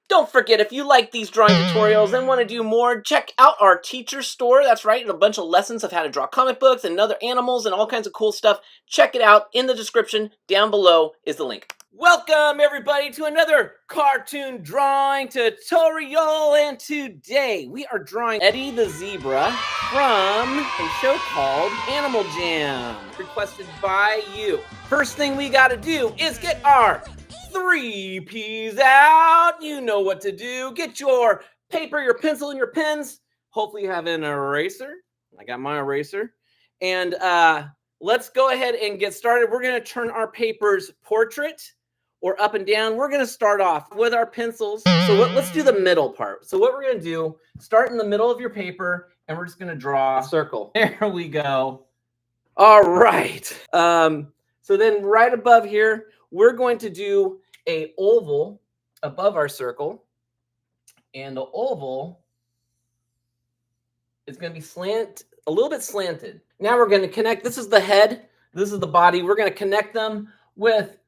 Don't forget, if you like these drawing tutorials and want to do more, check out our teacher store. That's right, a bunch of lessons of how to draw comic books and other animals and all kinds of cool stuff. Check it out in the description. Down below is the link. Welcome, everybody, to another cartoon drawing tutorial. And today we are drawing Eddie the Zebra from a show called Animal Jam, requested by you. First thing we got to do is get our 3Ps out. You know what to do. Get your paper, your pencil, and your pens. Hopefully you have an eraser. I got my eraser. And let's go ahead and get started. We're going to turn our paper's portrait or up and down. We're going to start off with our pencils. So let's do the middle part. So what we're going to do, start in the middle of your paper, and we're just going to draw a circle. There we go. All right. So then right above here, we're going to do a oval above our circle, and the oval is going to be a little bit slanted. Now we're going to connect. This is the head. This is the body. We're going to connect them with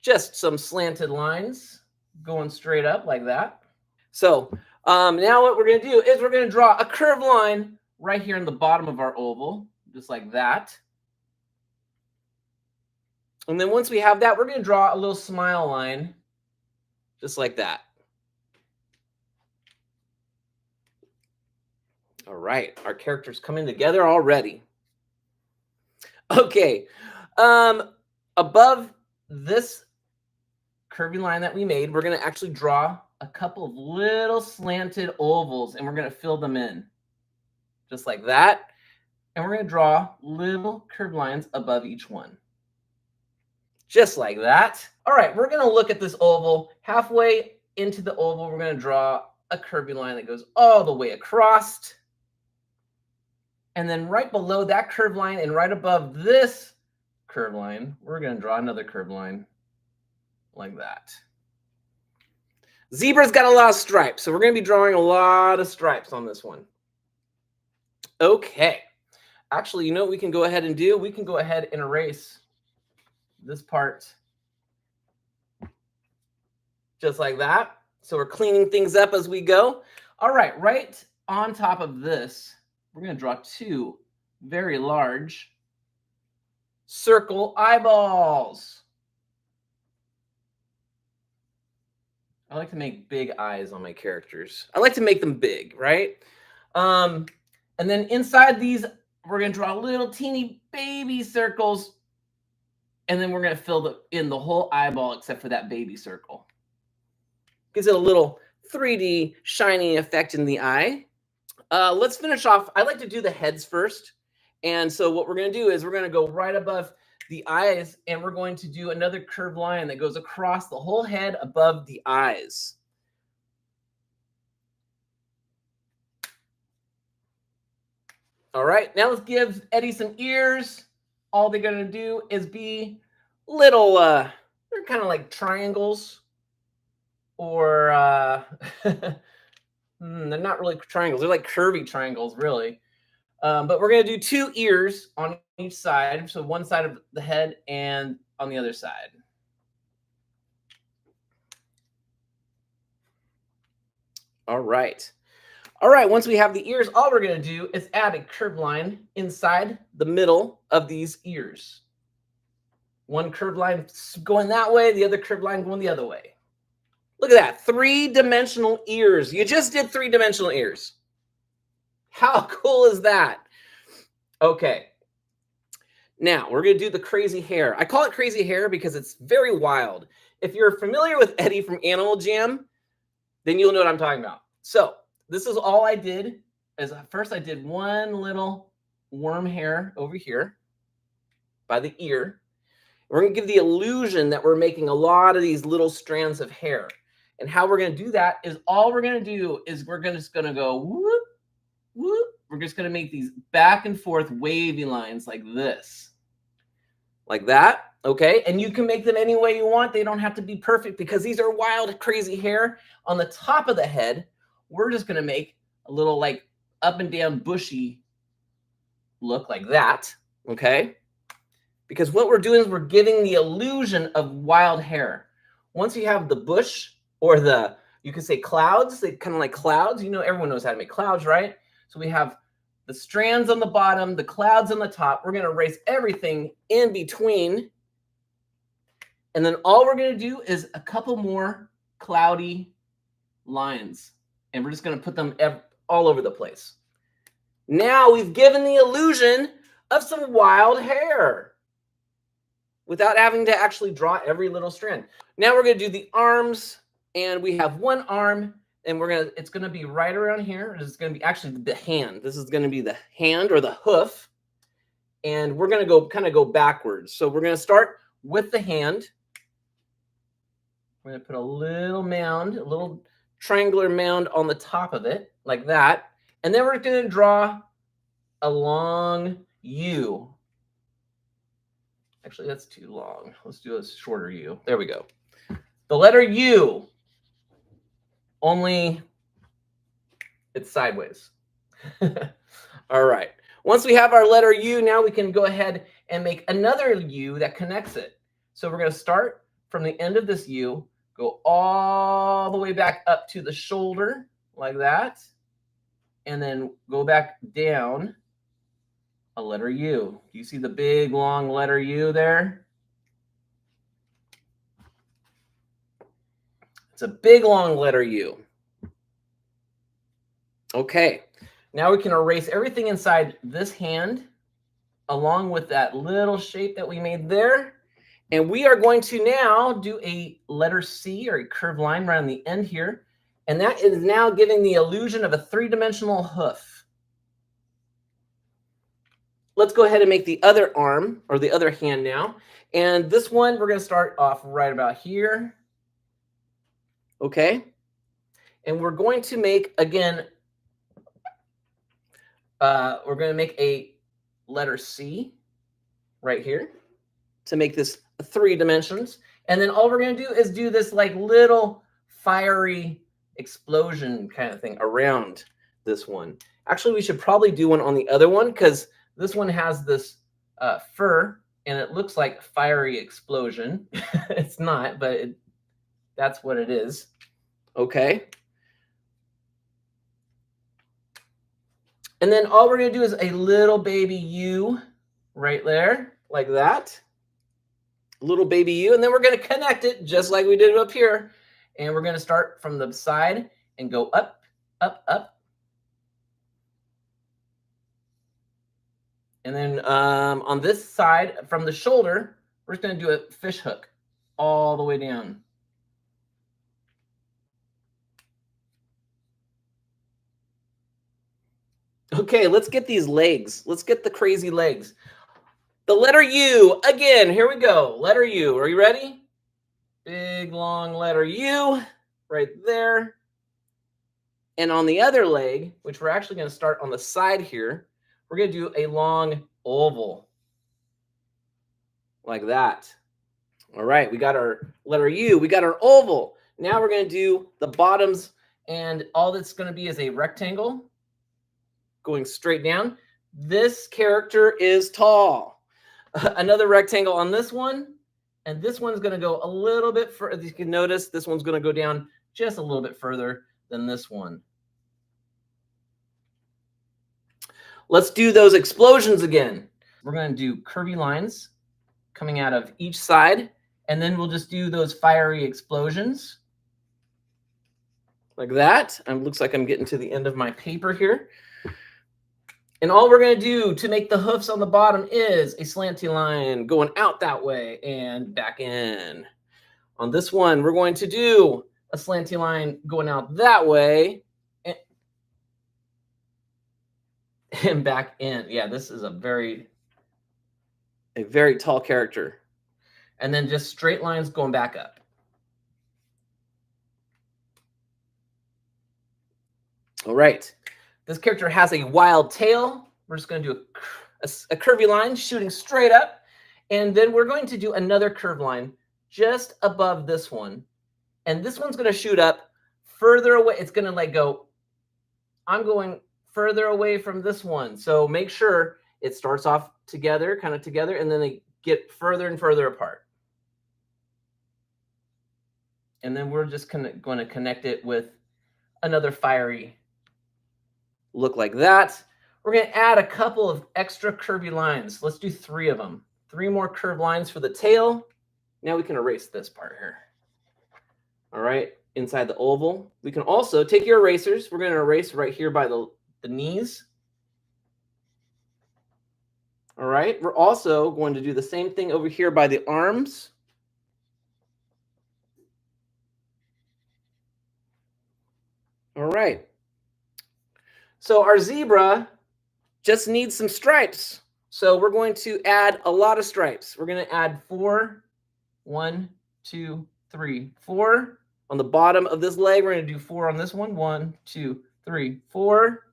just some slanted lines going straight up like that. So now what we're going to do is we're going to draw a curved line right here in the bottom of our oval, just like that. And then once we have that, we're going to draw a little smile line, just like that. All right, our character's coming together already. Okay, above this curvy line that we made, we're going to actually draw a couple of little slanted ovals, and we're going to fill them in, just like that. And we're going to draw little curved lines above each one. Just like that. All right, we're going to look at this oval. Halfway into the oval, we're going to draw a curvy line that goes all the way across. And then right below that curved line and right above this curved line, we're going to draw another curved line like that. Zebra's got a lot of stripes, so we're going to be drawing a lot of stripes on this one. Okay. Actually, you know what we can go ahead and do? We can go ahead and erase this part just like that. So we're cleaning things up as we go. All right, right on top of this, we're going to draw two very large circle eyeballs. I like to make big eyes on my characters. I like to make them big, right? And then inside these, we're going to draw little teeny baby circles. And then we're going to fill in the whole eyeball except for that baby circle. Gives it a little 3D shiny effect in the eye. Let's finish off. I like to do the heads first. And so what we're going to do is we're going to go right above the eyes, and we're going to do another curved line that goes across the whole head above the eyes. All right, now let's give Eddie some ears. All they're going to do is be little, they're kind of like triangles, or they're not really triangles. They're like curvy triangles, really. But we're going to do two ears on each side. So one side of the head and on the other side. All right. All right, once we have the ears, all we're going to do is add a curved line inside the middle of these ears. One curved line going that way, the other curved line going the other way. Look at that, three-dimensional ears. You just did three-dimensional ears. How cool is that? Okay. Now, we're going to do the crazy hair. I call it crazy hair because it's very wild. If you're familiar with Eddie from Animal Jam, then you'll know what I'm talking about. So, this is all I did. First, I did one little worm hair over here by the ear. We're going to give the illusion that we're making a lot of these little strands of hair. And how we're going to do that is all we're going to do is we're just going to go whoop, whoop. We're just going to make these back and forth wavy lines like this. Like that. Okay. And you can make them any way you want. They don't have to be perfect because these are wild, crazy hair. On the top of the head, we're just going to make a little like up and down bushy look like that. Okay. Because what we're doing is we're giving the illusion of wild hair. once you have the bush or you could say clouds, they kind of like clouds. You know, everyone knows how to make clouds, right? So we have the strands on the bottom, the clouds on the top. We're going to erase everything in between. And then all we're going to do is a couple more cloudy lines. And we're just going to put them all over the place. Now we've given the illusion of some wild hair without having to actually draw every little strand. Now we're going to do the arms, and we have one arm, and it's going to be right around here. It's going to be actually the hand. This is going to be the hand or the hoof, and we're going to kind of go backwards. So we're going to start with the hand. We're going to put a little mound, a little triangular mound on the top of it, like that. And then we're going to draw a long U. Actually, that's too long. Let's do a shorter U. There we go. The letter U, only it's sideways. All right. Once we have our letter U, now we can go ahead and make another U that connects it. So we're going to start from the end of this U, go all the way back up to the shoulder, like that, and then go back down a letter U. Do you see the big, long letter U there? It's a big, long letter U. Okay, now we can erase everything inside this hand along with that little shape that we made there. And we are going to now do a letter C, or a curved line right on the end here. And that is now giving the illusion of a three-dimensional hoof. Let's go ahead and make the other arm, or the other hand now. And this one, we're going to start off right about here. Okay. And we're going to make, again, we're going to make a letter C right here to make this 3 dimensions. And then all we're going to do is do this like little fiery explosion kind of thing around this one. Actually, we should probably do one on the other one, because this one has this fur, and it looks like fiery explosion. It's not, but that's what it is. Okay. And then all we're going to do is a little baby U right there, like that. Little baby U. And then we're going to connect it just like we did up here. And we're going to start from the side and go up, up, up. And then on this side, from the shoulder, we're just going to do a fish hook all the way down. Okay, let's get these legs. Let's get the crazy legs. The letter U, again, here we go. Letter U, are you ready? Big, long letter U right there. And on the other leg, which we're actually going to start on the side here, we're going to do a long oval like that. All right, we got our letter U. We got our oval. Now we're going to do the bottoms, and all that's going to be is a rectangle going straight down. This character is tall. Another rectangle on this one, and this one's going to go a little bit further. As you can notice, this one's going to go down just a little bit further than this one. Let's do those explosions again. We're going to do curvy lines coming out of each side, and then we'll just do those fiery explosions like that. And looks like I'm getting to the end of my paper here. And all we're going to do to make the hoofs on the bottom is a slanty line going out that way and back in. On this one, we're going to do a slanty line going out that way and back in. Yeah, this is a very tall character. And then just straight lines going back up. All right. This character has a wild tail. We're just going to do a curvy line shooting straight up. And then we're going to do another curved line just above this one. And this one's going to shoot up further away. It's going to like go, I'm going further away from this one. So make sure it starts off together, kind of together, and then they get further and further apart. And then we're just going to connect it with another fiery look like that. We're going to add a couple of extra curvy lines. Let's do 3 of them. 3 more curved lines for the tail. Now we can erase this part here. All right, inside the oval. We can also take your erasers. We're going to erase right here by the knees. All right, we're also going to do the same thing over here by the arms. All right. So our zebra just needs some stripes. So we're going to add a lot of stripes. We're going to add 4. 1, 2, 3, 4. On the bottom of this leg, we're going to do 4 on this one. 1, 2, 3, 4.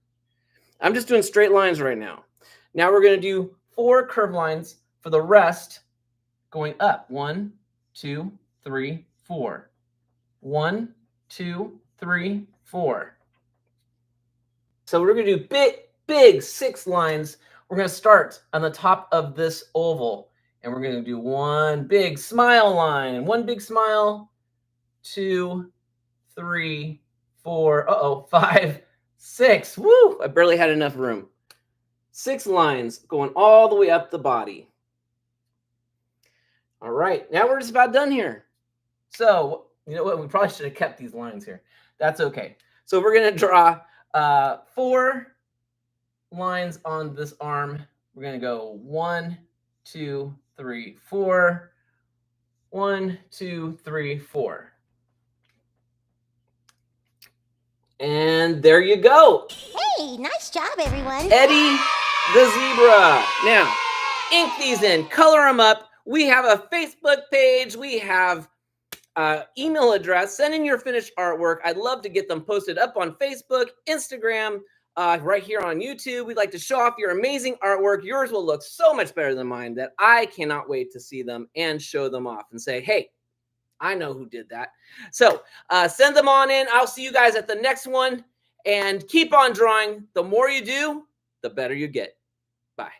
I'm just doing straight lines right now. Now we're going to do 4 curved lines for the rest going up. 1, 2, 3, 4. 1, 2, 3, 4. So we're going to do big 6 lines. We're going to start on the top of this oval, and we're going to do 1 big smile line. 1 big smile. 2, 3, 4. 5, 6. Woo! I barely had enough room. 6 lines going all the way up the body. All right, now we're just about done here. So, you know what? We probably should have kept these lines here. That's okay. So we're going to draw 4 lines on this arm. We're going to go 1, 2, 3, 4. 1, 2, 3, 4. And there you go. Hey, nice job, everyone. Eddie the zebra. Now, ink these in, color them up. We have a Facebook page. We have email address. Send in your finished artwork. I'd love to get them posted up on Facebook, Instagram, right here on YouTube. We'd like to show off your amazing artwork. Yours will look so much better than mine that I cannot wait to see them and show them off and say, hey, I know who did that. So send them on in. I'll see you guys at the next one. And keep on drawing. The more you do, the better you get. Bye.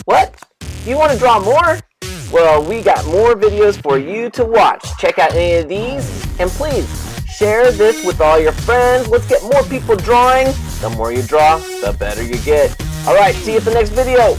What? You want to draw more? Well, we got more videos for you to watch. Check out any of these, and please share this with all your friends. Let's get more people drawing. The more you draw, the better you get. All right, see you at the next video.